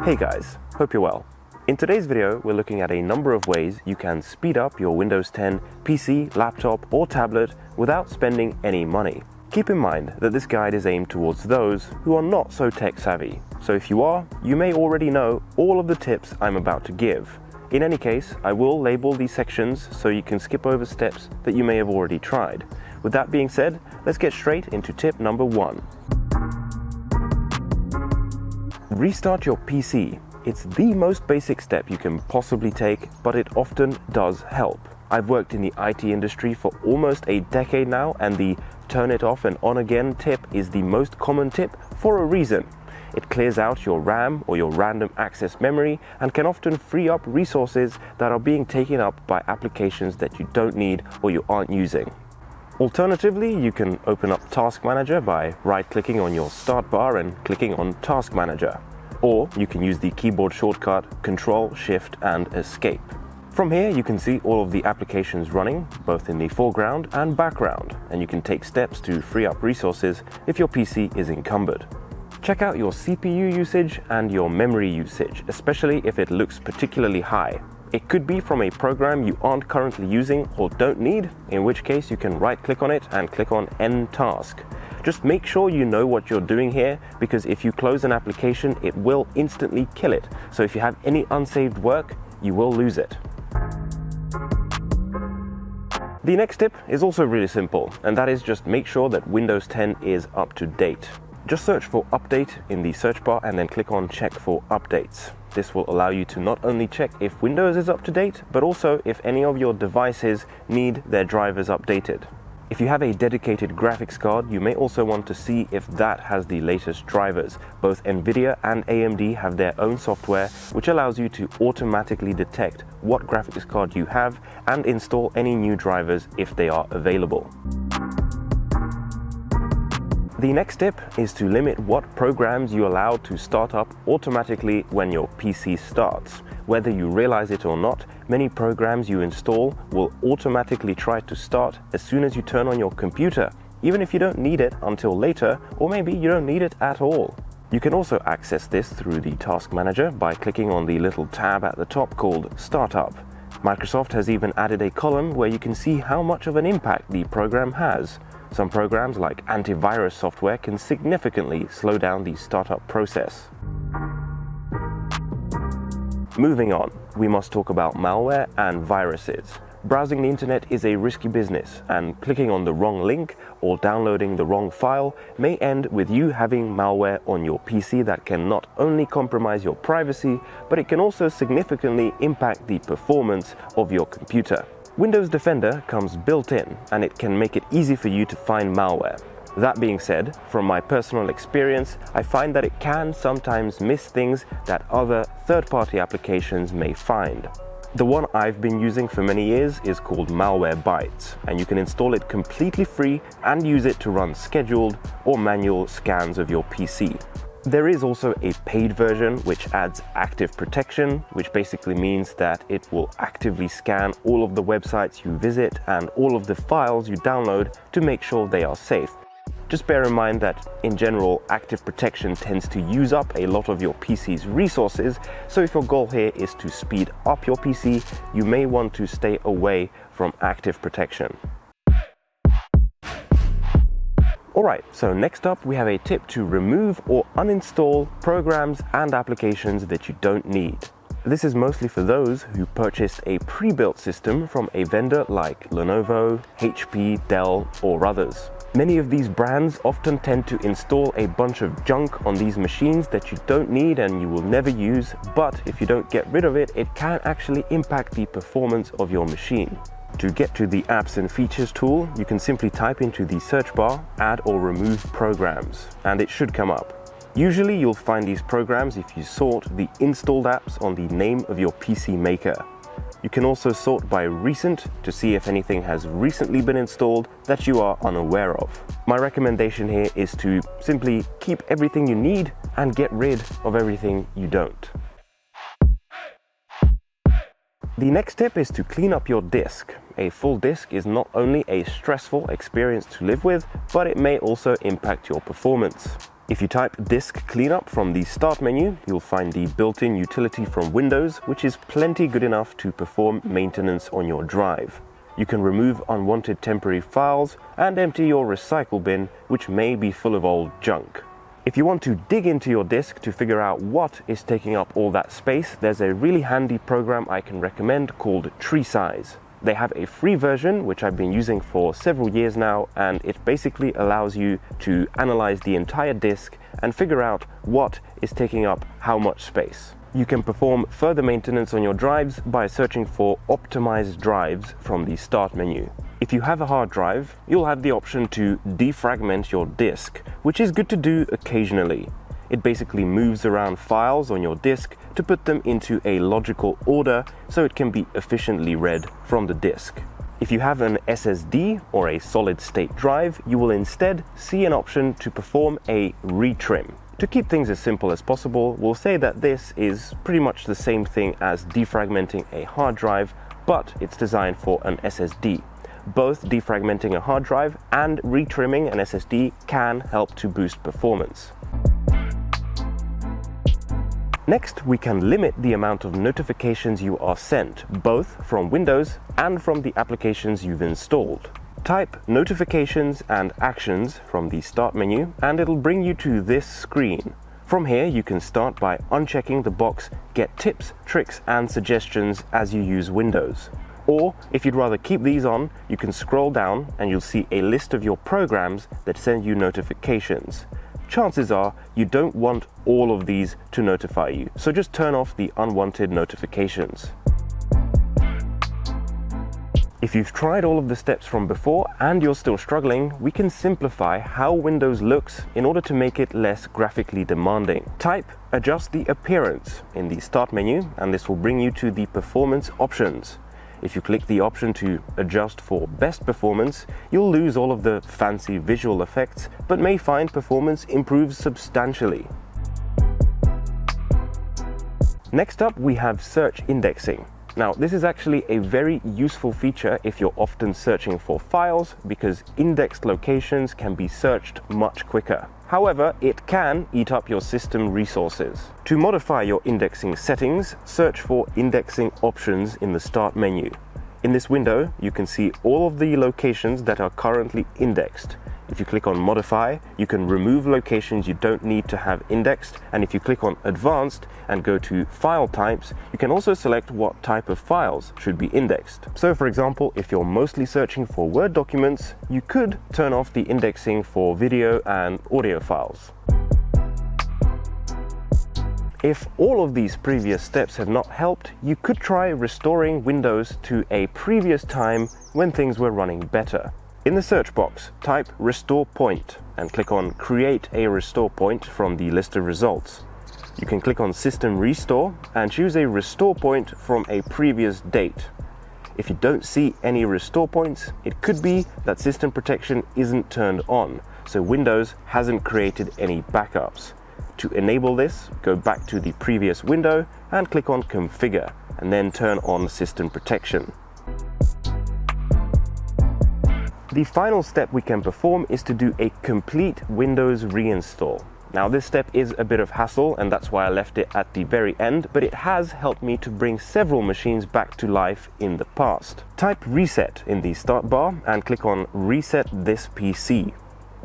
Hey guys, hope you're well. In today's video, we're looking at a number of ways you can speed up your Windows 10 PC, laptop, or tablet without spending any money. Keep in mind that this guide is aimed towards those who are not so tech savvy. So if you are, you may already know all of the tips I'm about to give. In any case, I will label these sections so you can skip over steps that you may have already tried. With that being said, let's get straight into tip number 1. Restart your PC. It's the most basic step you can possibly take, but it often does help. I've worked in the IT industry for almost a decade now, and the turn it off and on again tip is the most common tip for a reason. It clears out your RAM or your random access memory and can often free up resources that are being taken up by applications that you don't need or you aren't using. Alternatively, you can open up Task Manager by right-clicking on your start bar and clicking on Task Manager. Or you can use the keyboard shortcut Control, Shift, and Escape. From here, you can see all of the applications running, both in the foreground and background, and you can take steps to free up resources if your PC is encumbered. Check out your CPU usage and your memory usage, especially if it looks particularly high. It could be from a program you aren't currently using or don't need, in which case you can right-click on it and click on End Task. Just make sure you know what you're doing here, because if you close an application, it will instantly kill it. So if you have any unsaved work, you will lose it. The next tip is also really simple, and that is just make sure that Windows 10 is up to date. Just search for Update in the search bar and then click on Check for Updates. This will allow you to not only check if Windows is up to date, but also if any of your devices need their drivers updated. If you have a dedicated graphics card, you may also want to see if that has the latest drivers. Both Nvidia and AMD have their own software, which allows you to automatically detect what graphics card you have and install any new drivers if they are available. The next tip is to limit what programs you allow to start up automatically when your PC starts. Whether you realize it or not, many programs you install will automatically try to start as soon as you turn on your computer, even if you don't need it until later, or maybe you don't need it at all. You can also access this through the Task Manager by clicking on the little tab at the top called Startup. Microsoft has even added a column where you can see how much of an impact the program has. Some programs like antivirus software can significantly slow down the startup process. Moving on, we must talk about malware and viruses. Browsing the internet is a risky business, and clicking on the wrong link or downloading the wrong file may end with you having malware on your PC that can not only compromise your privacy, but it can also significantly impact the performance of your computer. Windows Defender comes built in, and it can make it easy for you to find malware. That being said, from my personal experience, I find that it can sometimes miss things that other third-party applications may find. The one I've been using for many years is called Malware Bytes, and you can install it completely free and use it to run scheduled or manual scans of your PC. There is also a paid version which adds active protection, which basically means that it will actively scan all of the websites you visit and all of the files you download to make sure they are safe. Just bear in mind that, in general, active protection tends to use up a lot of your PC's resources, so if your goal here is to speed up your PC, you may want to stay away from active protection. Alright, so next up we have a tip to remove or uninstall programs and applications that you don't need. This is mostly for those who purchased a pre-built system from a vendor like Lenovo, HP, Dell, or others. Many of these brands often tend to install a bunch of junk on these machines that you don't need and you will never use, but if you don't get rid of it, it can actually impact the performance of your machine. To get to the Apps and Features tool, you can simply type into the search bar, Add or Remove Programs, and it should come up. Usually you'll find these programs if you sort the installed apps on the name of your PC maker. You can also sort by recent to see if anything has recently been installed that you are unaware of. My recommendation here is to simply keep everything you need and get rid of everything you don't. The next tip is to clean up your disk. A full disk is not only a stressful experience to live with, but it may also impact your performance. If you type disk cleanup from the start menu, you'll find the built-in utility from Windows, which is plenty good enough to perform maintenance on your drive. You can remove unwanted temporary files and empty your recycle bin, which may be full of old junk. If you want to dig into your disk to figure out what is taking up all that space, there's a really handy program I can recommend called TreeSize. They have a free version, which I've been using for several years now, and it basically allows you to analyze the entire disk and figure out what is taking up how much space. You can perform further maintenance on your drives by searching for optimized drives from the start menu. If you have a hard drive, you'll have the option to defragment your disk, which is good to do occasionally. It basically moves around files on your disk to put them into a logical order so it can be efficiently read from the disk. If you have an SSD or a solid-state drive, you will instead see an option to perform a retrim. To keep things as simple as possible, we'll say that this is pretty much the same thing as defragmenting a hard drive, but it's designed for an SSD. Both defragmenting a hard drive and retrimming an SSD can help to boost performance. Next, we can limit the amount of notifications you are sent, both from Windows and from the applications you've installed. Type notifications and actions from the start menu and it'll bring you to this screen. From here, you can start by unchecking the box "Get tips, tricks and suggestions as you use Windows." Or, if you'd rather keep these on, you can scroll down and you'll see a list of your programs that send you notifications. Chances are you don't want all of these to notify you, so just turn off the unwanted notifications. If you've tried all of the steps from before and you're still struggling, we can simplify how Windows looks in order to make it less graphically demanding. Type "Adjust the appearance" in the start menu and this will bring you to the performance options. If you click the option to adjust for best performance, you'll lose all of the fancy visual effects, but may find performance improves substantially. Next up, we have search indexing. Now, this is actually a very useful feature if you're often searching for files, because indexed locations can be searched much quicker. However, it can eat up your system resources. To modify your indexing settings, search for indexing options in the start menu. In this window, you can see all of the locations that are currently indexed. If you click on Modify, you can remove locations you don't need to have indexed, and if you click on Advanced and go to File Types, you can also select what type of files should be indexed. So for example, if you're mostly searching for Word documents, you could turn off the indexing for video and audio files. If all of these previous steps have not helped, you could try restoring Windows to a previous time when things were running better. In the search box, type "restore point" and click on "Create a restore point" from the list of results. You can click on System Restore and choose a restore point from a previous date. If you don't see any restore points, it could be that system protection isn't turned on, so Windows hasn't created any backups. To enable this, go back to the previous window and click on Configure, and then turn on System Protection. The final step we can perform is to do a complete Windows reinstall. Now, this step is a bit of hassle, and that's why I left it at the very end, but it has helped me to bring several machines back to life in the past. Type "Reset" in the start bar and click on "Reset this PC."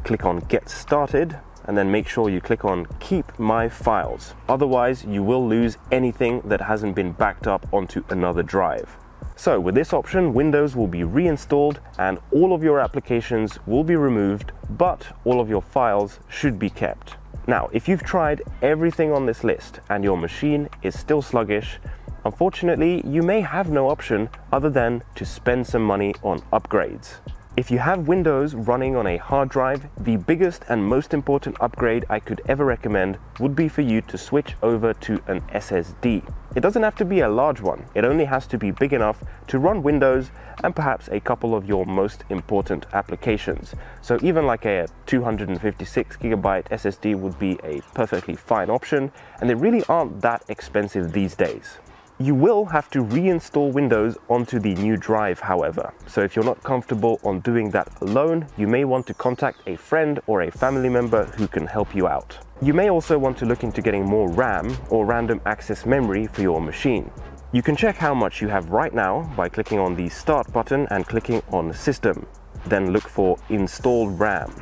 Click on "Get Started" and then make sure you click on "Keep my files." Otherwise, you will lose anything that hasn't been backed up onto another drive. So with this option, Windows will be reinstalled and all of your applications will be removed, but all of your files should be kept. Now, if you've tried everything on this list and your machine is still sluggish, unfortunately, you may have no option other than to spend some money on upgrades. If you have Windows running on a hard drive, the biggest and most important upgrade I could ever recommend would be for you to switch over to an SSD. It doesn't have to be a large one, it only has to be big enough to run Windows and perhaps a couple of your most important applications. So even like a 256GB SSD would be a perfectly fine option, and they really aren't that expensive these days. You will have to reinstall Windows onto the new drive, however. So if you're not comfortable on doing that alone, you may want to contact a friend or a family member who can help you out. You may also want to look into getting more RAM or random access memory for your machine. You can check how much you have right now by clicking on the Start button and clicking on System. Then look for Installed RAM.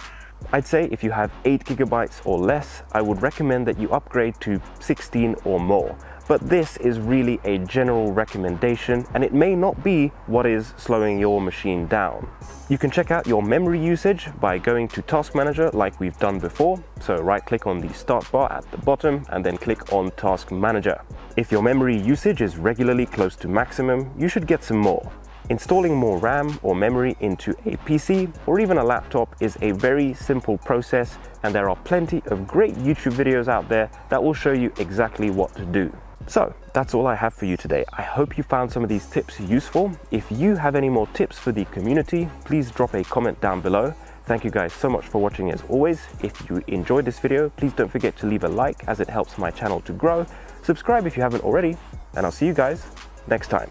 I'd say if you have 8 GB or less, I would recommend that you upgrade to 16 or more. But this is really a general recommendation, and it may not be what is slowing your machine down. You can check out your memory usage by going to Task Manager like we've done before. So right click on the Start bar at the bottom and then click on Task Manager. If your memory usage is regularly close to maximum, you should get some more. Installing more RAM or memory into a PC or even a laptop is a very simple process, and there are plenty of great YouTube videos out there that will show you exactly what to do. So that's all I have for you today. I hope you found some of these tips useful. If you have any more tips for the community, please drop a comment down below. Thank you guys so much for watching as always. If you enjoyed this video, please don't forget to leave a like as it helps my channel to grow. Subscribe if you haven't already, and I'll see you guys next time.